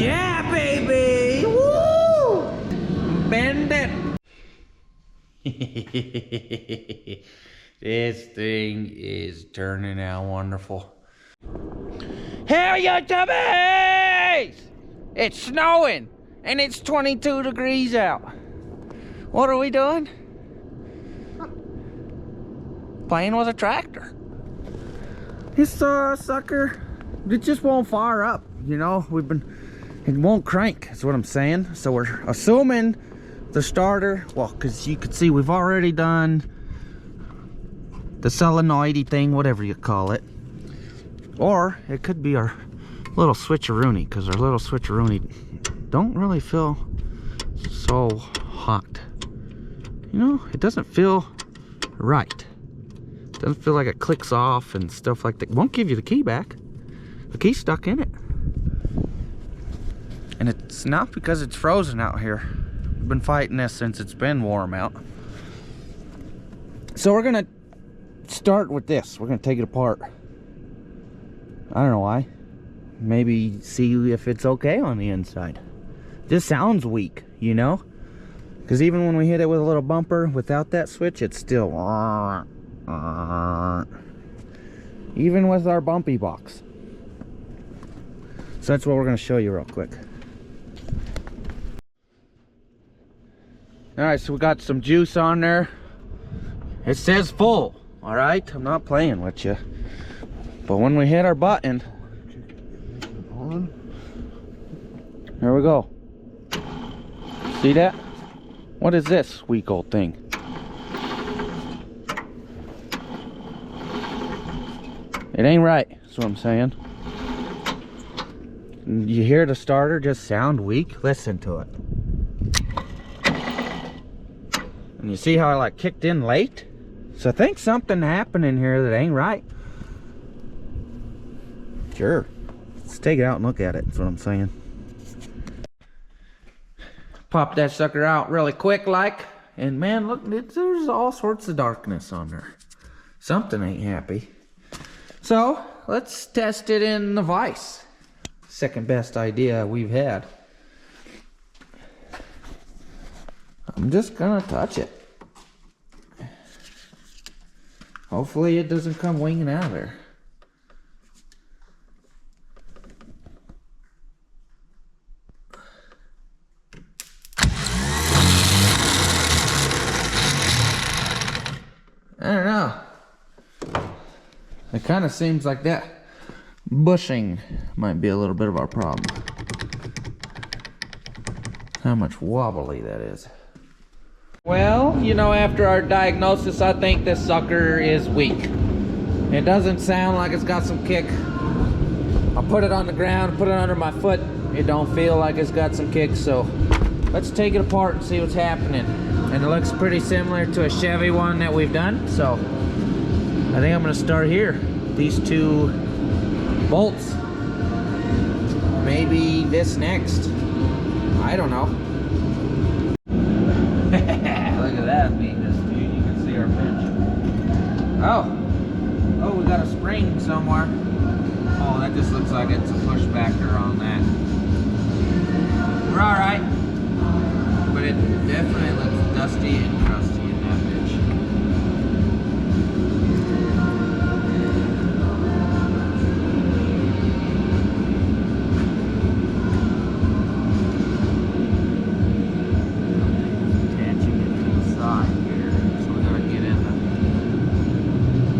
Yeah, baby! Woo! Bend it! This thing is turning out wonderful. Hell yeah, Tubbies! It's snowing and it's 22 degrees out. What are we doing? Playing with a tractor. This sucker, it just won't fire up. You know, it won't crank, is what I'm saying. So we're assuming the starter, well, because you could see we've already done the solenoid thing, whatever you call it. Or it could be our little switcheroony, because our little switcheroony don't really feel so hot. You know, it doesn't feel right. It doesn't feel like it clicks off and stuff like that. Won't give you the key back. The key's stuck in it. And it's not because it's frozen out here. We've been fighting this since it's been warm out. So we're gonna start with this. We're gonna take it apart. I don't know why. Maybe see if it's okay on the inside. This sounds weak, you know? Because even when we hit it with a little bumper without that switch, it's still... even with our bumpy box. So that's what we're going to show you real quick. Alright, so we got some juice on there. It says full, alright? I'm not playing with you. But when we hit our button, there we go. See that? What is this weak old thing? It ain't right, that's what I'm saying. You hear the starter just sound weak? Listen to it. And you see how I like kicked in late? So I think something happened in here that ain't right. Sure. Let's take it out and look at it, that's what I'm saying. Pop that sucker out really quick like, and man, look, there's all sorts of darkness on there. Something ain't happy. So let's test it in the vise. Second best idea we've had. I'm just gonna touch it. Hopefully it doesn't come winging out of there. I don't know. It kind of seems like that bushing might be a little bit of our problem. How much wobbly that is. Well, you know, after our diagnosis, I think this sucker is weak. It doesn't sound like it's got some kick. I put it on the ground, put it under my foot. It don't feel like it's got some kick, so let's take it apart and see what's happening. And it looks pretty similar to a Chevy one that we've done, so I think I'm gonna start here. These two bolts. Maybe this next. I don't know. Look at that neatness, dude. You can see our bench. Oh, we got a spring somewhere. Oh, that just looks like it's a pushbacker on that. We're alright. But it definitely looks dusty and crusty in that bitch. Attaching it to the side here, so we gotta get into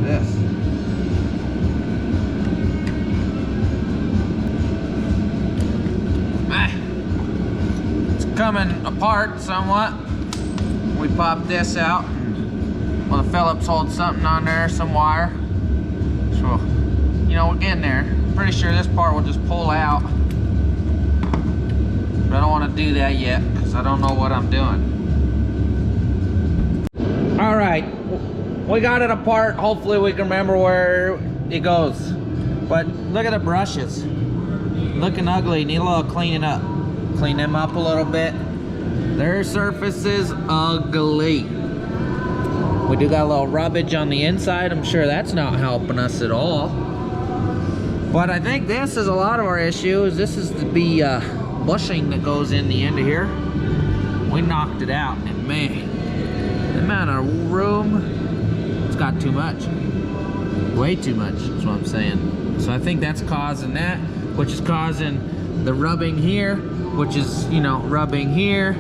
this. It's coming apart somewhat. We pop this out. Well, the Phillips holds something on there, some wire. So, you know, we're getting there. Pretty sure this part will just pull out. But I don't want to do that yet because I don't know what I'm doing. All right, we got it apart. Hopefully we can remember where it goes. But look at the brushes. Looking ugly, need a little cleaning up. Clean them up a little bit. Their surface is ugly. We do got a little rubbage on the inside. I'm sure that's not helping us at all. But I think this is a lot of our issues. This is to be bushing that goes in the end of here. We knocked it out, and man, the amount of room, it's got too much. Way too much, is what I'm saying. So I think that's causing that, which is causing the rubbing here, which is, you know, rubbing here.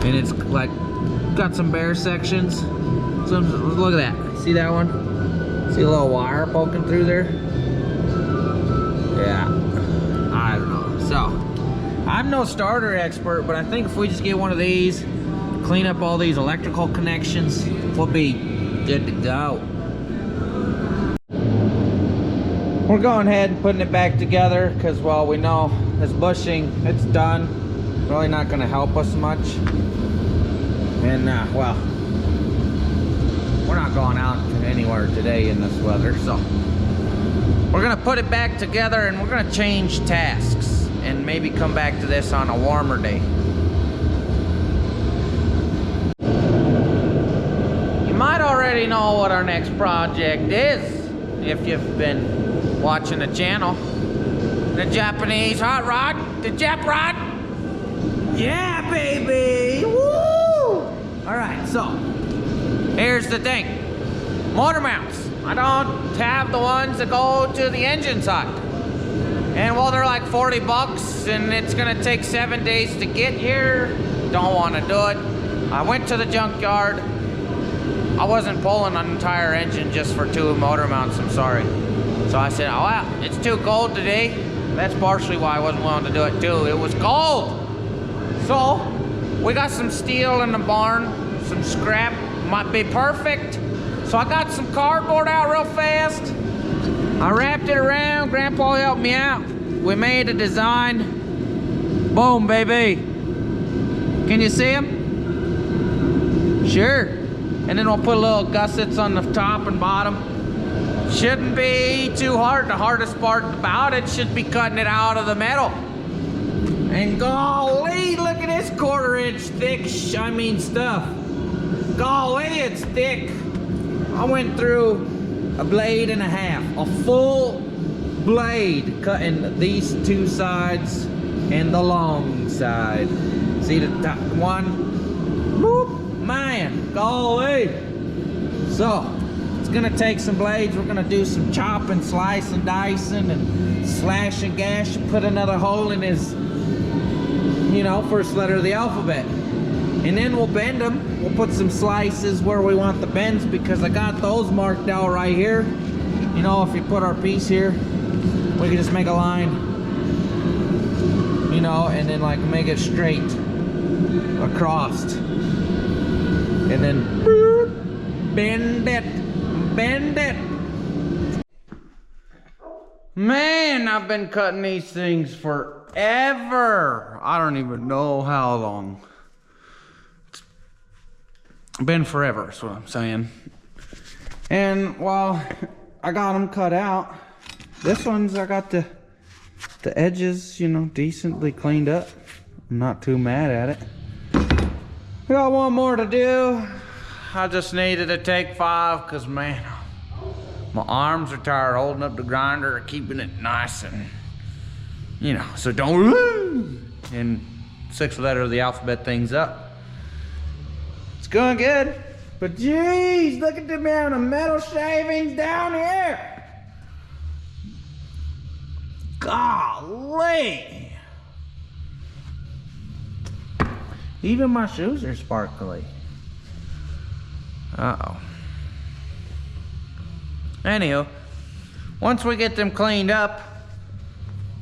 And it's like, got some bare sections. So look at that, see that one? See a little wire poking through there? Yeah, I don't know. So, I'm no starter expert, but I think if we just get one of these, clean up all these electrical connections, we'll be good to go. We're going ahead and putting it back together because, well, we know this bushing, it's done. Really not going to help us much. And, well, we're not going out anywhere today in this weather, so we're going to put it back together and we're going to change tasks and maybe come back to this on a warmer day. You might already know what our next project is if you've been watching the channel. The Japanese hot rod, the Jap rod. Yeah, baby! Woo! Alright, so here's the thing. Motor mounts. I don't have the ones that go to the engine side. And well, they're like 40 bucks and it's gonna take 7 days to get here. Don't wanna do it. I went to the junkyard. I wasn't pulling an entire engine just for 2 motor mounts, I'm sorry. So I said, oh well, it's too cold today. That's partially why I wasn't willing to do it too. It was cold. So, we got some steel in the barn, some scrap, might be perfect. So I got some cardboard out real fast. I wrapped it around, Grandpa helped me out. We made a design. Boom, baby. Can you see them? Sure. And then we'll put little gussets on the top and bottom. Shouldn't be too hard. The hardest part about it should be cutting it out of the metal. And golly, look at this 1/4 inch thick, stuff. Golly, it's thick. I went through a blade and a half, a full blade, cutting these 2 sides and the long side. See the top one? Whoop, man, golly. So, it's gonna take some blades. We're gonna do some chopping, slicing, dicing, and slash and gash, and put another hole in his, you know, first letter of the alphabet. And then we'll bend them. We'll put some slices where we want the bends because I got those marked out right here. You know, if you put our piece here, we can just make a line, you know, and then like make it straight across. And then bend it. Man, I've been cutting these things forever. I don't even know how long. It's been forever, is what I'm saying. And while I got them cut out, this one's, I got the edges, you know, decently cleaned up. I'm not too mad at it. We got one more to do. I just needed to take 5 because, man, my arms are tired holding up the grinder, keeping it nice and, you know, so don't, and 6th letter of the alphabet things up. It's going good, but geez, look at the amount of metal shavings down here. Golly. Even my shoes are sparkly. Uh-oh. Anywho, once we get them cleaned up,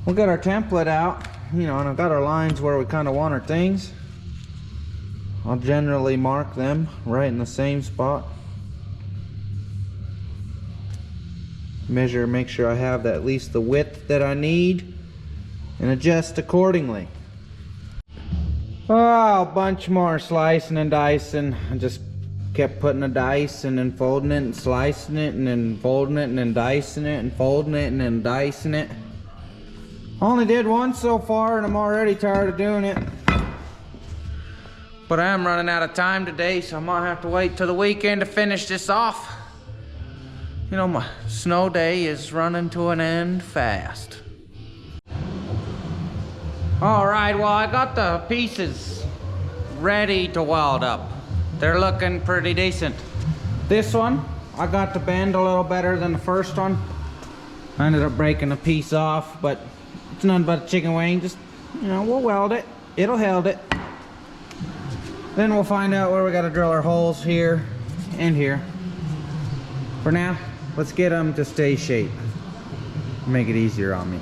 we'll get our template out, you know, and I've got our lines where we kind of want our things. I'll generally mark them right in the same spot. Measure, make sure I have at least the width that I need, and adjust accordingly. Oh, a bunch more slicing and dicing. I just kept putting a dice and then folding it and slicing it and then folding it and then dicing it and folding it and then dicing it. Only did one so far and I'm already tired of doing it. But I am running out of time today, so I might have to wait till the weekend to finish this off. You know, my snow day is running to an end fast. All right, well, I got the pieces ready to weld up. They're looking pretty decent. This one, I got to bend a little better than the first one. I ended up breaking a piece off, but it's nothing but a chicken wing. Just, you know, we'll weld it. It'll hold it. Then we'll find out where we gotta drill our holes here and here. For now, let's get them to stay shape. Make it easier on me.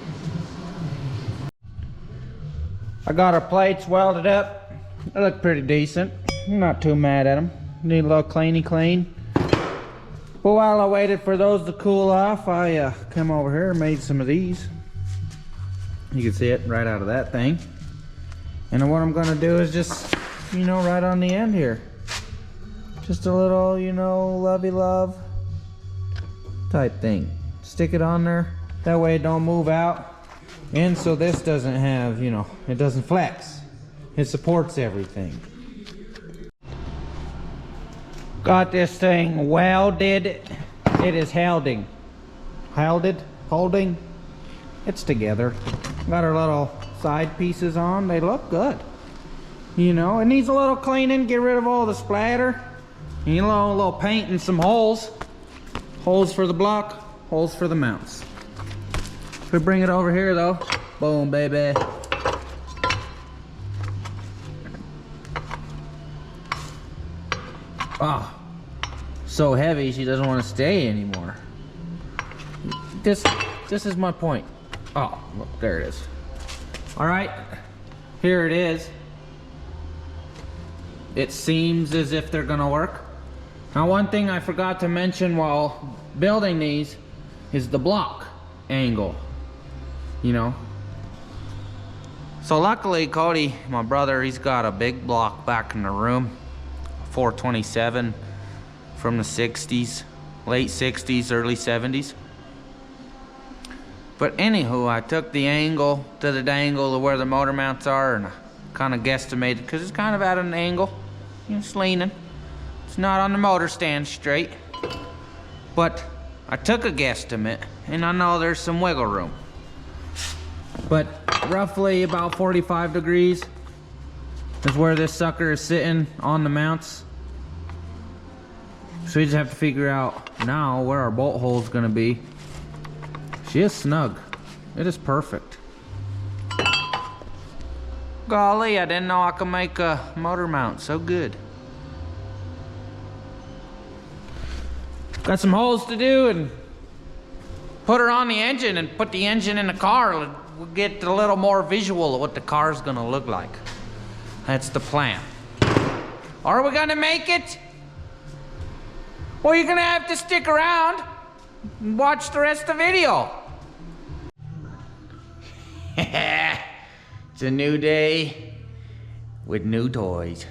I got our plates welded up. They look pretty decent. I'm not too mad at them. Need a little clean. But while I waited for those to cool off, I come over here and made some of these. You can see it right out of that thing. And what I'm gonna do is just, you know, right on the end here. Just a little, you know, lovey-love type thing. Stick it on there. That way it don't move out. And so this doesn't have, you know, it doesn't flex. It supports everything. Got this thing welded. It is holding. Holding. It's together. Got our little side pieces on. They look good. You know, it needs a little cleaning. Get rid of all the splatter. You know, a little paint and some holes. Holes for the block, holes for the mounts. If we bring it over here though, boom, baby. Oh, so heavy she doesn't want to stay anymore. This is my point. Oh, look, there it is. All right, here it is. It seems as if they're gonna work. Now, one thing I forgot to mention while building these is the block angle, you know. So luckily Cody, my brother, he's got a big block back in the room, 427 from the 60s, late 60s, early 70s. But anywho, I took the angle to the dangle of where the motor mounts are, and I kind of guesstimated, because it's kind of at an angle, you know, it's leaning. It's not on the motor stand straight, but I took a guesstimate, and I know there's some wiggle room. But roughly about 45 degrees is where this sucker is sitting on the mounts. So we just have to figure out now where our bolt hole is going to be. She is snug. It is perfect. Golly, I didn't know I could make a motor mount so good. Got some holes to do and put her on the engine and put the engine in the car. We'll get a little more visual of what the car's gonna look like. That's the plan. Are we gonna make it? Well, you're gonna have to stick around and watch the rest of the video. It's a new day with new toys.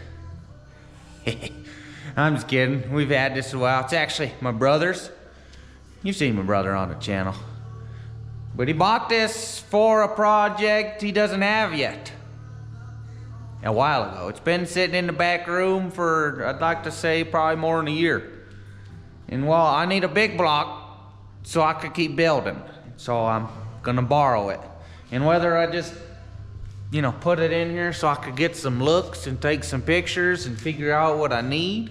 I'm just kidding. We've had this a while. It's actually my brother's. You've seen my brother on the channel. But he bought this for a project he doesn't have yet. A while ago. It's been sitting in the back room for, I'd like to say, probably more than a year. And well, I need a big block so I could keep building. So I'm gonna borrow it. And whether I just, you know, put it in here so I could get some looks and take some pictures and figure out what I need,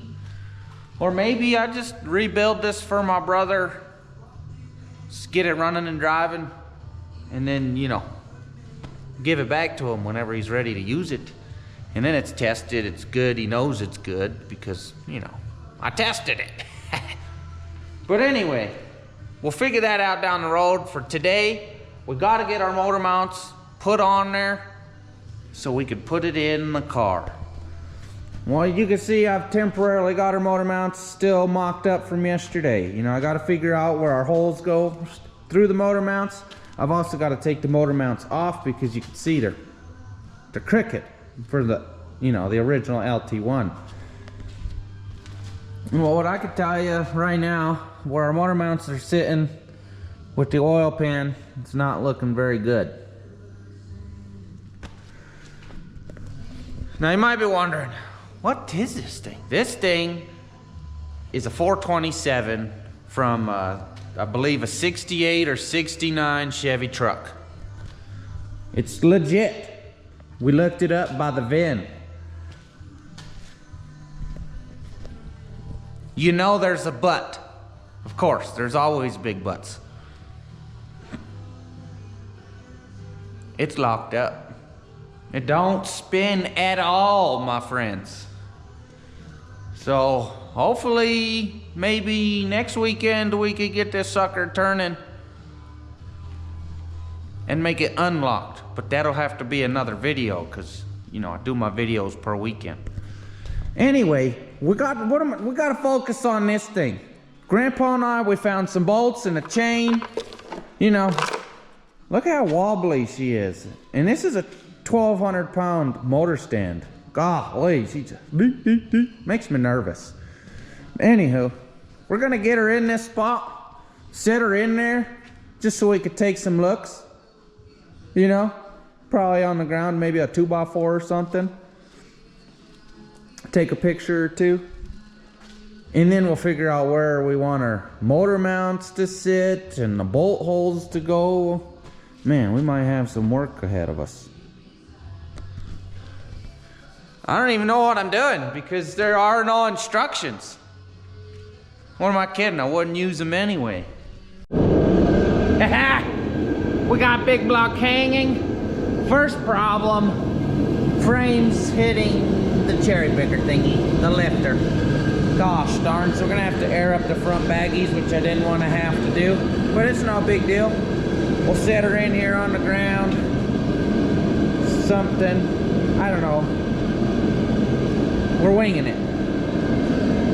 or maybe I just rebuild this for my brother, just get it running and driving, and then, you know, give it back to him whenever he's ready to use it. And then it's tested, it's good, he knows it's good because, you know, I tested it. But anyway, we'll figure that out down the road. For today, we gotta get our motor mounts put on there so we could put it in the car. Well, you can see I've temporarily got our motor mounts still mocked up from yesterday. You know, I got to figure out where our holes go through the motor mounts. I've also got to take the motor mounts off because you can see they're crooked for the, you know, the original LT1. Well, what I could tell you right now, where our motor mounts are sitting with the oil pan, it's not looking very good. Now you might be wondering, what is this thing? This thing is a 427 from, I believe, a 68 or 69 Chevy truck. It's legit. We looked it up by the VIN. You know there's a but. Of course, there's always big buts. It's locked up. It don't spin at all, my friends. So hopefully, maybe next weekend we could get this sucker turning and make it unlocked. But that'll have to be another video, because you know I do my videos per weekend. Anyway, we gotta focus on this thing. Grandpa and I, we found some bolts and a chain. You know, look how wobbly she is. And this is a 1,200 pound motor stand. Golly, she just makes me nervous. Anywho, we're gonna get her in this spot, set her in there, just so we could take some looks. You know, probably on the ground, maybe a 2x4 or something. Take a picture or two. And then we'll figure out where we want our motor mounts to sit and the bolt holes to go. Man, we might have some work ahead of us. I don't even know what I'm doing because there are no instructions. What am I kidding? I wouldn't use them anyway. We got big block hanging. First problem, frames hitting the cherry picker thingy, the lifter. Gosh darn, so we're gonna have to air up the front baggies, which I didn't want to have to do, but it's no big deal. We'll set her in here on the ground. Something, I don't know. We're winging it.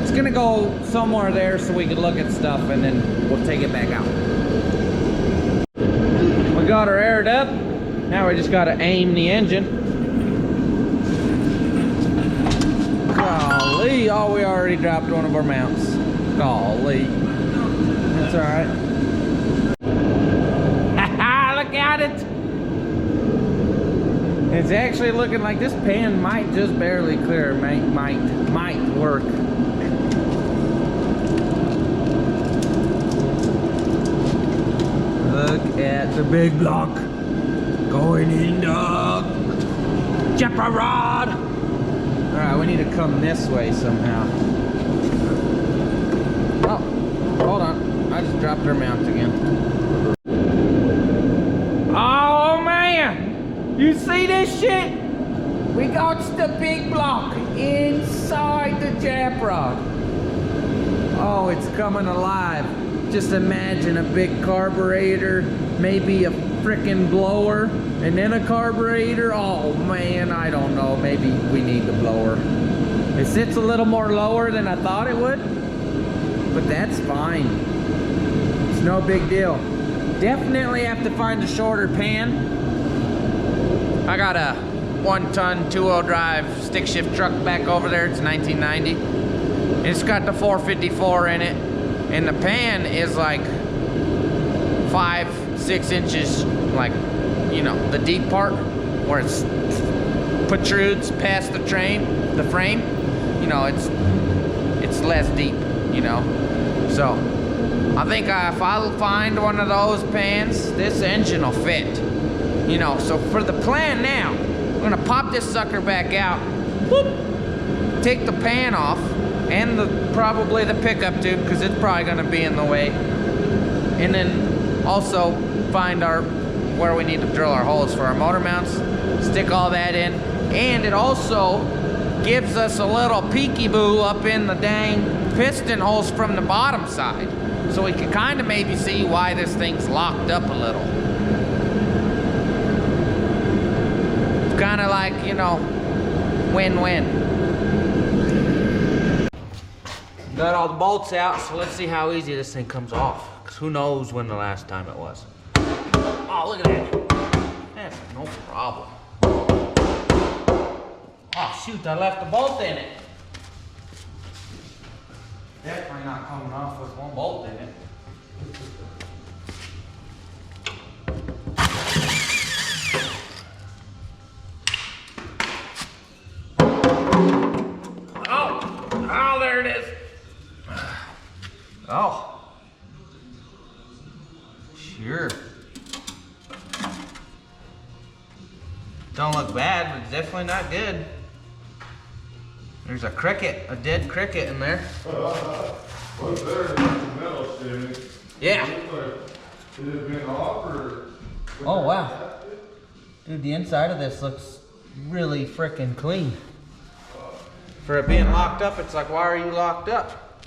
It's gonna go somewhere there so we can look at stuff and then we'll take it back out. We got her aired up. Now we just gotta aim the engine. Golly, oh, we already dropped one of our mounts. Golly. That's alright. Look at it! It's actually looking like this pan might just barely clear. Might work. Look at the big block going in the Jeppa rod. Alright, we need to come this way somehow. Oh, hold on. I just dropped our mount again. Oh man! You see this shit? We got the big block inside the jap rod. Oh, it's coming alive. Just imagine a big carburetor, maybe a frickin' blower, and then a carburetor. Oh man, I don't know. Maybe we need the blower. It sits a little more lower than I thought it would, but that's fine. It's no big deal. Definitely have to find a shorter pan. I got a 1-ton 2-wheel drive stick shift truck back over there. It's 1990. It's got the 454 in it, and the pan is like 5-6 inches, like, you know, the deep part where it's protrudes past the frame. You know, it's less deep, you know. So I think if I find one of those pans, this engine will fit. You know, so for the plan now, I'm gonna pop this sucker back out, whoop, take the pan off, and probably the pickup tube, because it's probably gonna be in the way, and then also find where we need to drill our holes for our motor mounts, stick all that in, and it also gives us a little peekaboo up in the dang piston holes from the bottom side, so we can kind of maybe see why this thing's locked up a little. Kind of like, you know, win-win. Got all the bolts out, so let's see how easy this thing comes off. Because who knows when the last time it was. Oh, look at that. That's no problem. Oh, shoot, I left the bolt in it. Definitely not coming off with one bolt in it. Oh, there it is. Oh. Sure. Don't look bad, but it's definitely not good. There's a cricket, a dead cricket in there. What's there is like the metal shit. Yeah. It had been off or... Oh wow. Dude, the inside of this looks really freaking clean. For it being locked up, it's like, why are you locked up?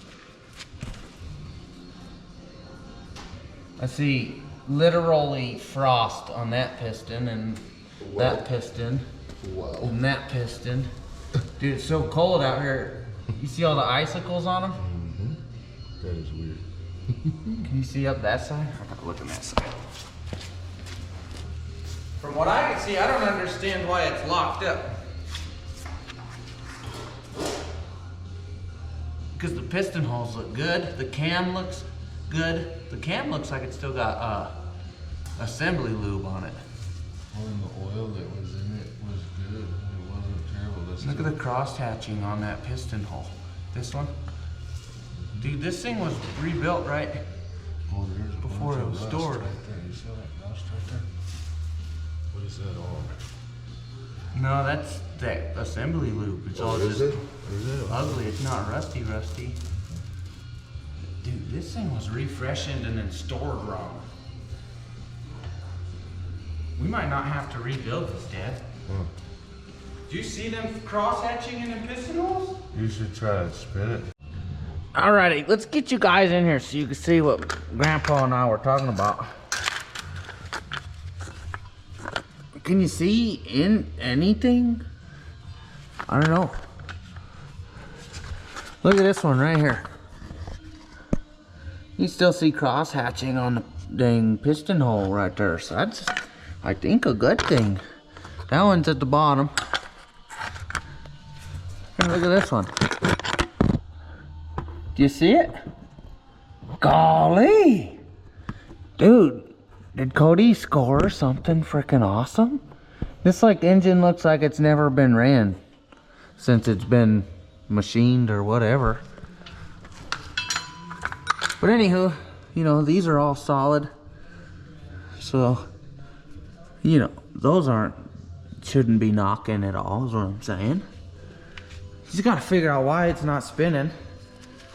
I see literally frost on that piston and that piston and that piston. Dude, it's so cold out here. You see all the icicles on them? Mm-hmm. That is weird. Can you see up that side? I gotta look at that side. From what I can see, I don't understand why it's locked up. Because the piston holes look good, the cam looks good. The cam looks like it's still got assembly lube on it. Well, and the oil that was in it was good. It wasn't terrible. Look at the cross hatching on that piston hole. This one. Dude, this thing was rebuilt right before it was stored. Right there. You see all that rust right there? What is that all? No, that's that assembly lube. It's all just ugly. It's not rusty. Dude, this thing was refreshened and then stored wrong. We might not have to rebuild this, Dad. Huh. Do you see them cross hatching in the piston holes? You should try to spin it. Alrighty, let's get you guys in here so you can see what Grandpa and I were talking about. Can you see in anything? I don't know. Look at this one right here. You still see cross hatching on the dang piston hole right there. So that's, I think, a good thing. That one's at the bottom. And look at this one. Do you see it? Golly! Dude, did Cody score something freaking awesome? This engine looks like it's never been ran since it's been machined or whatever. But anywho, you know, these are all solid. So, you know, those shouldn't be knocking at all, is what I'm saying. You just gotta figure out why it's not spinning.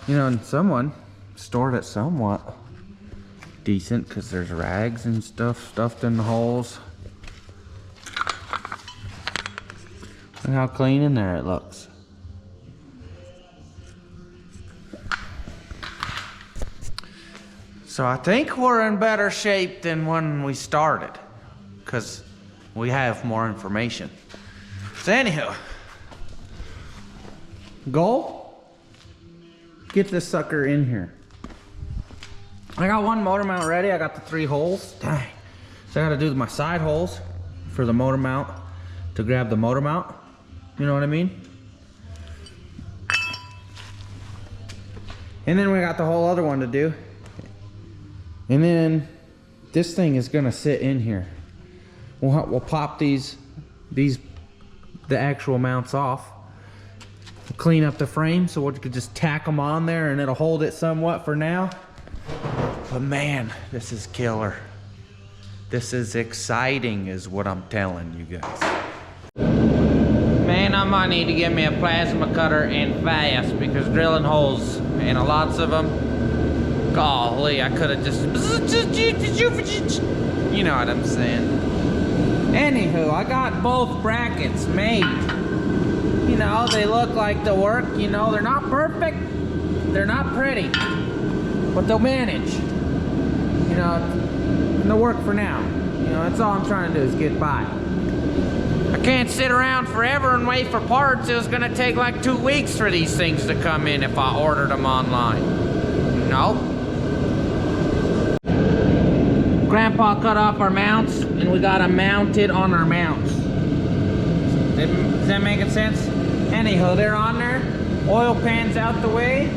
You know, and someone stored it somewhat decent because there's rags and stuff stuffed in the holes. Look how clean in there it looks. So I think we're in better shape than when we started because we have more information. So anyhow, goal, get this sucker in here. I got one motor mount ready. I got the 3 holes. Dang. So I gotta do my side holes for the motor mount to grab the motor mount. You know what I mean? And then we got the whole other one to do. And then this thing is gonna sit in here. We'll pop the actual mounts off. We'll clean up the frame so we could just tack them on there and it'll hold it somewhat for now. But man, this is killer. This is exciting is what I'm telling you guys. Man, I might need to get me a plasma cutter and fast because drilling holes and lots of them. Golly, I could have just, you know what I'm saying. Anywho, I got both brackets made. You know, they look like they'll work. You know, they're not perfect. They're not pretty. But they'll manage. You know, and they'll work for now. You know, that's all I'm trying to do is get by. I can't sit around forever and wait for parts. It was gonna take like 2 weeks for these things to come in if I ordered them online. No. Grandpa cut off our mounts and we got them mounted on our mounts. Is that making sense? Anyhow, they're on there. Oil pan's out the way.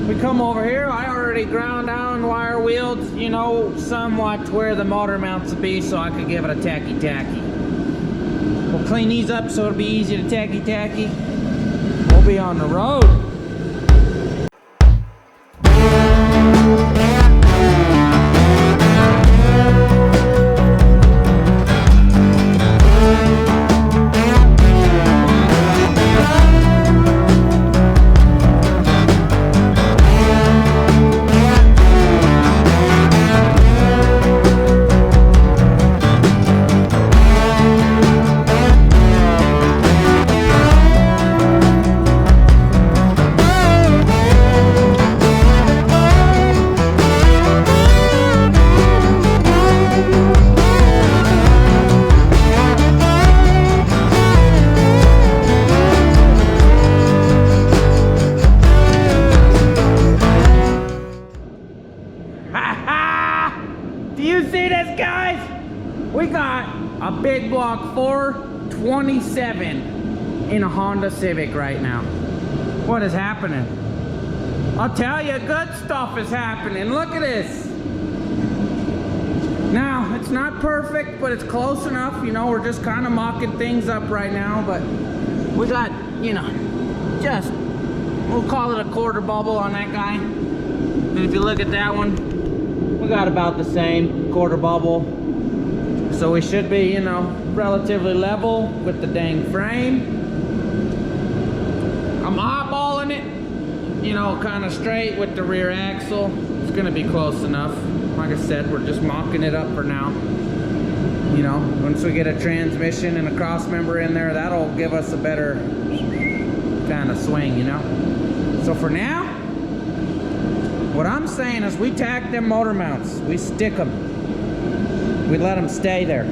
We come over here. I already ground down wire wheeled, you know, somewhat where the motor mounts will be so I could give it a tacky. We'll clean these up so it'll be easy to tacky. We'll be on the road. block 427 in a Honda Civic right now. What is happening? I'll tell you, good stuff is happening. Look at this. Now, it's not perfect, but it's close enough. You know, we're just kind of mocking things up right now, but we got, you know, just, we'll call it a quarter bubble on that guy. And if you look at that one, we got about the same quarter bubble. So we should be, you know, relatively level with the dang frame. I'm eyeballing it, you know, kind of straight with the rear axle. It's gonna be close enough. Like I said, we're just mocking it up for now. You know, once we get a transmission and a cross member in there, that'll give us a better kind of swing, you know. So for now, what I'm saying is we tack them motor mounts. We stick them. We let them stay there.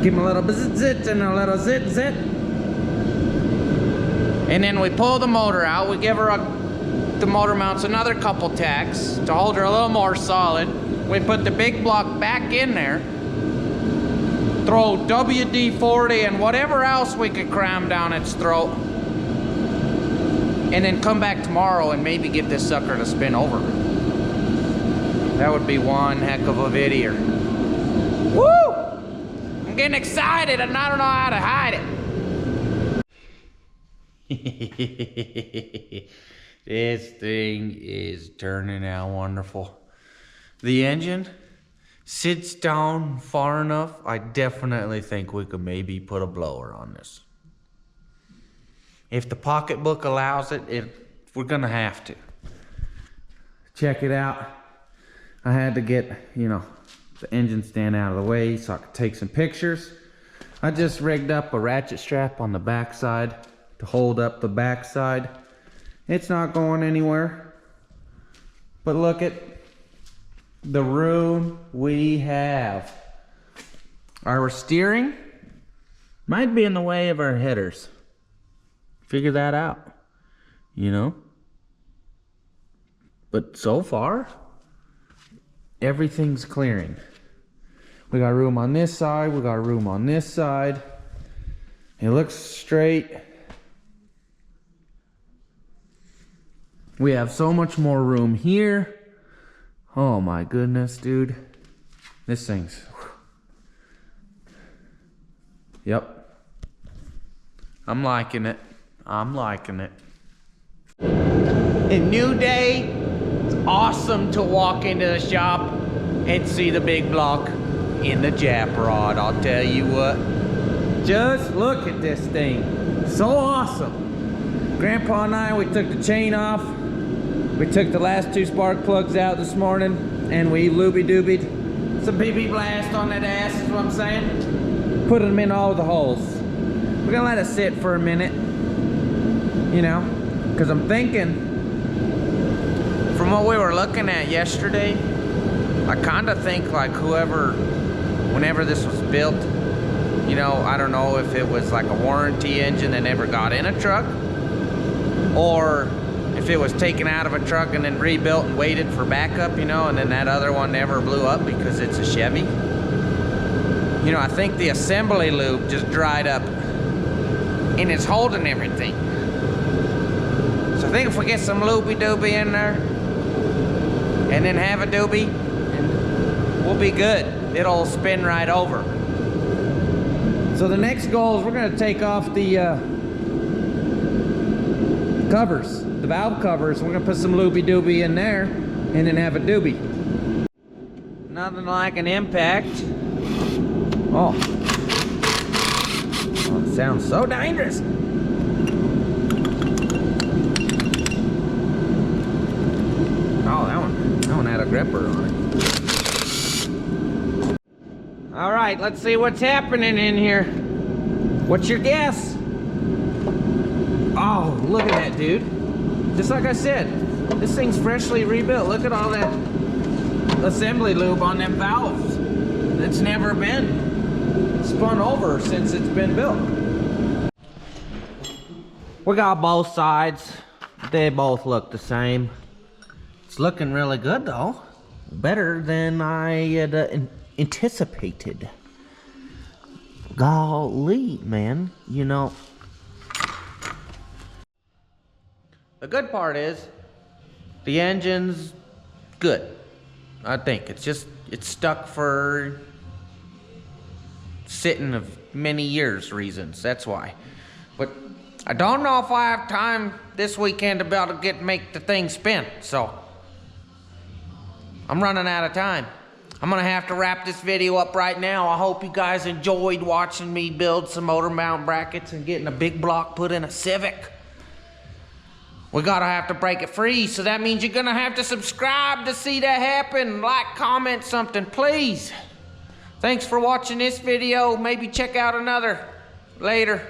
Give them a little zit zit and a little zit zit. And then we pull the motor out. We give her the motor mounts another couple tacks to hold her a little more solid. We put the big block back in there. Throw WD-40 and whatever else we could cram down its throat. And then come back tomorrow and maybe get this sucker to spin over. That would be one heck of a video. Woo! I'm getting excited and I don't know how to hide it. This thing is turning out wonderful. The engine sits down far enough. I definitely think we could maybe put a blower on this. If the pocketbook allows it, we're gonna have to. Check it out. I had to get, you know, the engine stand out of the way so I could take some pictures. I just rigged up a ratchet strap on the backside to hold up the backside. It's not going anywhere. But look at the room we have. Our steering might be in the way of our headers. Figure that out, you know? But so far, everything's clearing. We got room on this side, we got room on this side. It looks straight. We have so much more room here. Oh my goodness, dude. This thing's... Yep. I'm liking it. I'm liking it. A new day. It's awesome to walk into the shop and see the big block in the Jap rod. I'll tell you what. Just look at this thing. So awesome. Grandpa and I, we took the chain off. We took the last two spark plugs out this morning and we looby-doobied some BB blast on that ass, is what I'm saying. Put them in all the holes. We're gonna let it sit for a minute. You know, because I'm thinking, from what we were looking at yesterday, I kind of think like whenever this was built, you know, I don't know if it was like a warranty engine that never got in a truck, or if it was taken out of a truck and then rebuilt and waited for backup, you know, and then that other one never blew up because it's a Chevy. You know, I think the assembly lube just dried up and it's holding everything. So I think if we get some loopy-doopy in there and then have a doobie, we'll be good. It'll spin right over. So the next goal is we're gonna take off the covers, the valve covers. We're gonna put some loopy-doopy in there and then have a doobie. Nothing like an impact. Oh, it sounds so dangerous. Oh, that one had a gripper on it. All right, let's see what's happening in here. What's your guess? Oh, look at that, dude. Just like I said, this thing's freshly rebuilt. Look at all that assembly lube on them valves. It's never been spun over since it's been built. We got both sides. They both look the same. It's looking really good though. Better than I had anticipated. Golly, man, you know. The good part is the engine's good. I think it's stuck for sitting of many years reasons. That's why. But I don't know if I have time this weekend to be able to make the thing spin. So I'm running out of time. I'm gonna have to wrap this video up right now. I hope you guys enjoyed watching me build some motor mount brackets and getting a big block put in a Civic. We gotta have to break it free, so that means you're gonna have to subscribe to see that happen. Like, comment something, please. Thanks for watching this video. Maybe check out another later.